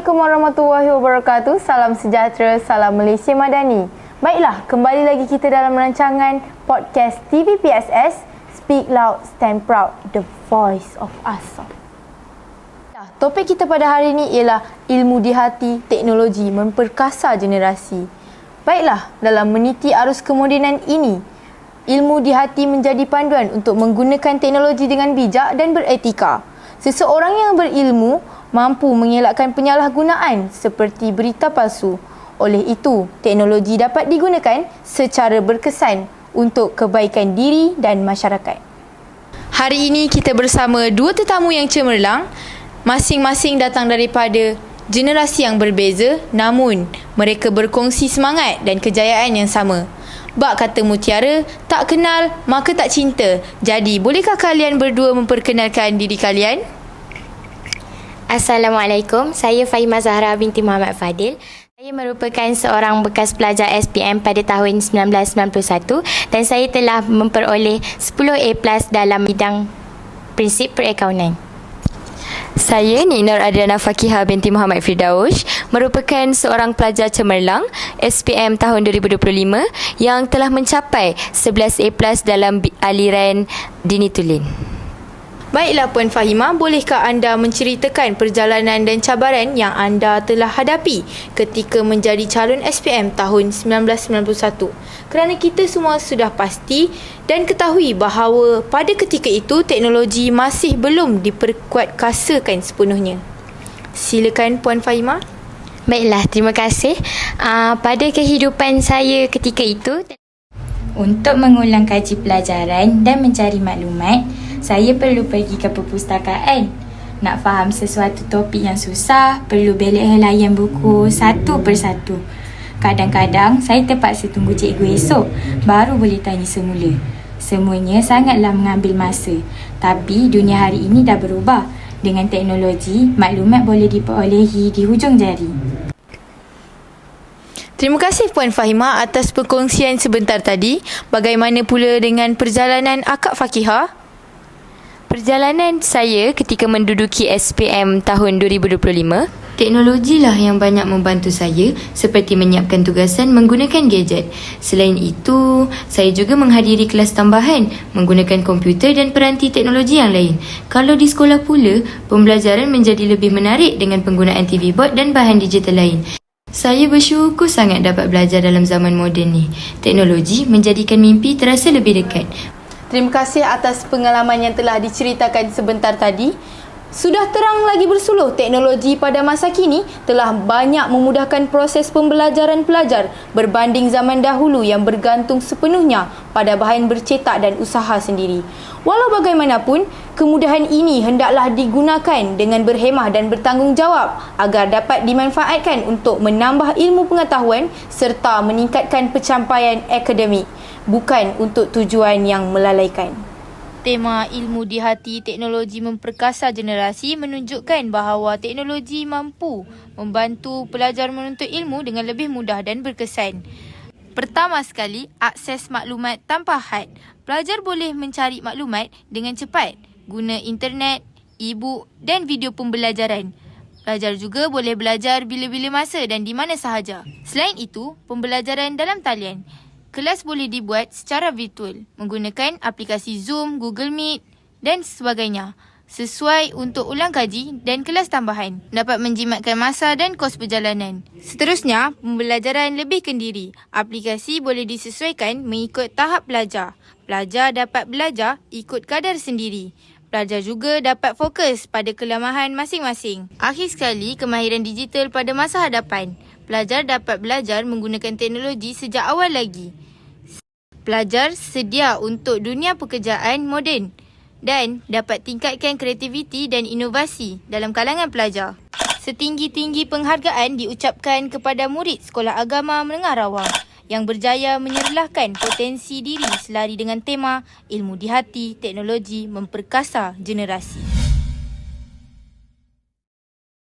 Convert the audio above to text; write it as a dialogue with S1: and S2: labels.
S1: Assalamualaikum warahmatullahi wabarakatuh. Salam sejahtera, salam Malaysia Madani. Baiklah, kembali lagi kita dalam rancangan podcast TVPSS Speak Loud, Stand Proud, The Voice of Us. Topik kita pada hari ini ialah ilmu di hati teknologi memperkasa generasi. Baiklah, dalam meniti arus kemodenan ini, ilmu di hati menjadi panduan untuk menggunakan teknologi dengan bijak dan beretika. Seseorang yang berilmu mampu mengelakkan penyalahgunaan seperti berita palsu. Oleh itu, teknologi dapat digunakan secara berkesan untuk kebaikan diri dan masyarakat. Hari ini kita bersama dua tetamu yang cemerlang, masing-masing datang daripada generasi yang berbeza, namun mereka berkongsi semangat dan kejayaan yang sama. Bak kata mutiara, tak kenal maka tak cinta. Jadi, bolehkah kalian berdua memperkenalkan diri kalian?
S2: Assalamualaikum, saya Fahimah Zahra binti Muhammad Fadil. Saya merupakan seorang bekas pelajar SPM pada tahun 1991 dan saya telah memperoleh 10 A+ dalam bidang prinsip perakaunan.
S3: Saya Nur Adriana Fakihah binti Muhammad Firdaus, merupakan seorang pelajar cemerlang SPM tahun 2025 yang telah mencapai 11 A+ dalam aliran Dini Tulen.
S1: Baiklah Puan Fahimah, bolehkah anda menceritakan perjalanan dan cabaran yang anda telah hadapi ketika menjadi calon SPM tahun 1991? Kerana kita semua sudah pasti dan ketahui bahawa pada ketika itu teknologi masih belum diperkuatkasakan sepenuhnya. Silakan Puan Fahimah.
S2: Baiklah, terima kasih. Pada kehidupan saya ketika itu, untuk mengulang kaji pelajaran dan mencari maklumat, saya perlu pergi ke perpustakaan. Nak faham sesuatu topik yang susah, perlu belik helaian buku satu persatu. Kadang-kadang saya terpaksa tunggu cikgu esok, baru boleh tanya semula. Semuanya sangatlah mengambil masa. Tapi dunia hari ini dah berubah. Dengan teknologi, maklumat boleh diperolehi di hujung jari.
S1: Terima kasih Puan Fahimah atas perkongsian sebentar tadi. Bagaimana pula dengan perjalanan Akak Fakihah?
S3: Perjalanan saya ketika menduduki SPM tahun 2025, teknologilah yang banyak membantu saya seperti menyiapkan tugasan menggunakan gadget. Selain itu, saya juga menghadiri kelas tambahan menggunakan komputer dan peranti teknologi yang lain. Kalau di sekolah pula, pembelajaran menjadi lebih menarik dengan penggunaan TV board dan bahan digital lain. Saya bersyukur sangat dapat belajar dalam zaman moden ni. Teknologi menjadikan mimpi terasa lebih dekat.
S1: Terima kasih atas pengalaman yang telah diceritakan sebentar tadi. Sudah terang lagi bersuluh, teknologi pada masa kini telah banyak memudahkan proses pembelajaran pelajar berbanding zaman dahulu yang bergantung sepenuhnya pada bahan bercetak dan usaha sendiri. Walau bagaimanapun, kemudahan ini hendaklah digunakan dengan berhemah dan bertanggungjawab agar dapat dimanfaatkan untuk menambah ilmu pengetahuan serta meningkatkan pencapaian akademik, bukan untuk tujuan yang melalaikan. Tema ilmu di hati teknologi memperkasa generasi menunjukkan bahawa teknologi mampu membantu pelajar menuntut ilmu dengan lebih mudah dan berkesan. Pertama sekali, akses maklumat tanpa had. Pelajar boleh mencari maklumat dengan cepat guna internet, e-book dan video pembelajaran. Pelajar juga boleh belajar bila-bila masa dan di mana sahaja. Selain itu, pembelajaran dalam talian. Kelas boleh dibuat secara virtual menggunakan aplikasi Zoom, Google Meet dan sebagainya sesuai untuk ulang kaji dan kelas tambahan. Dapat menjimatkan masa dan kos perjalanan. Seterusnya, pembelajaran lebih kendiri. Aplikasi boleh disesuaikan mengikut tahap pelajar. Pelajar dapat belajar ikut kadar sendiri. Pelajar juga dapat fokus pada kelemahan masing-masing. Akhir sekali, kemahiran digital pada masa hadapan. Pelajar dapat belajar menggunakan teknologi sejak awal lagi. Pelajar sedia untuk dunia pekerjaan moden dan dapat tingkatkan kreativiti dan inovasi dalam kalangan pelajar. Setinggi-tinggi penghargaan diucapkan kepada murid Sekolah Agama Menengah Rawang yang berjaya menyerlahkan potensi diri selari dengan tema ilmu di hati teknologi memperkasa generasi.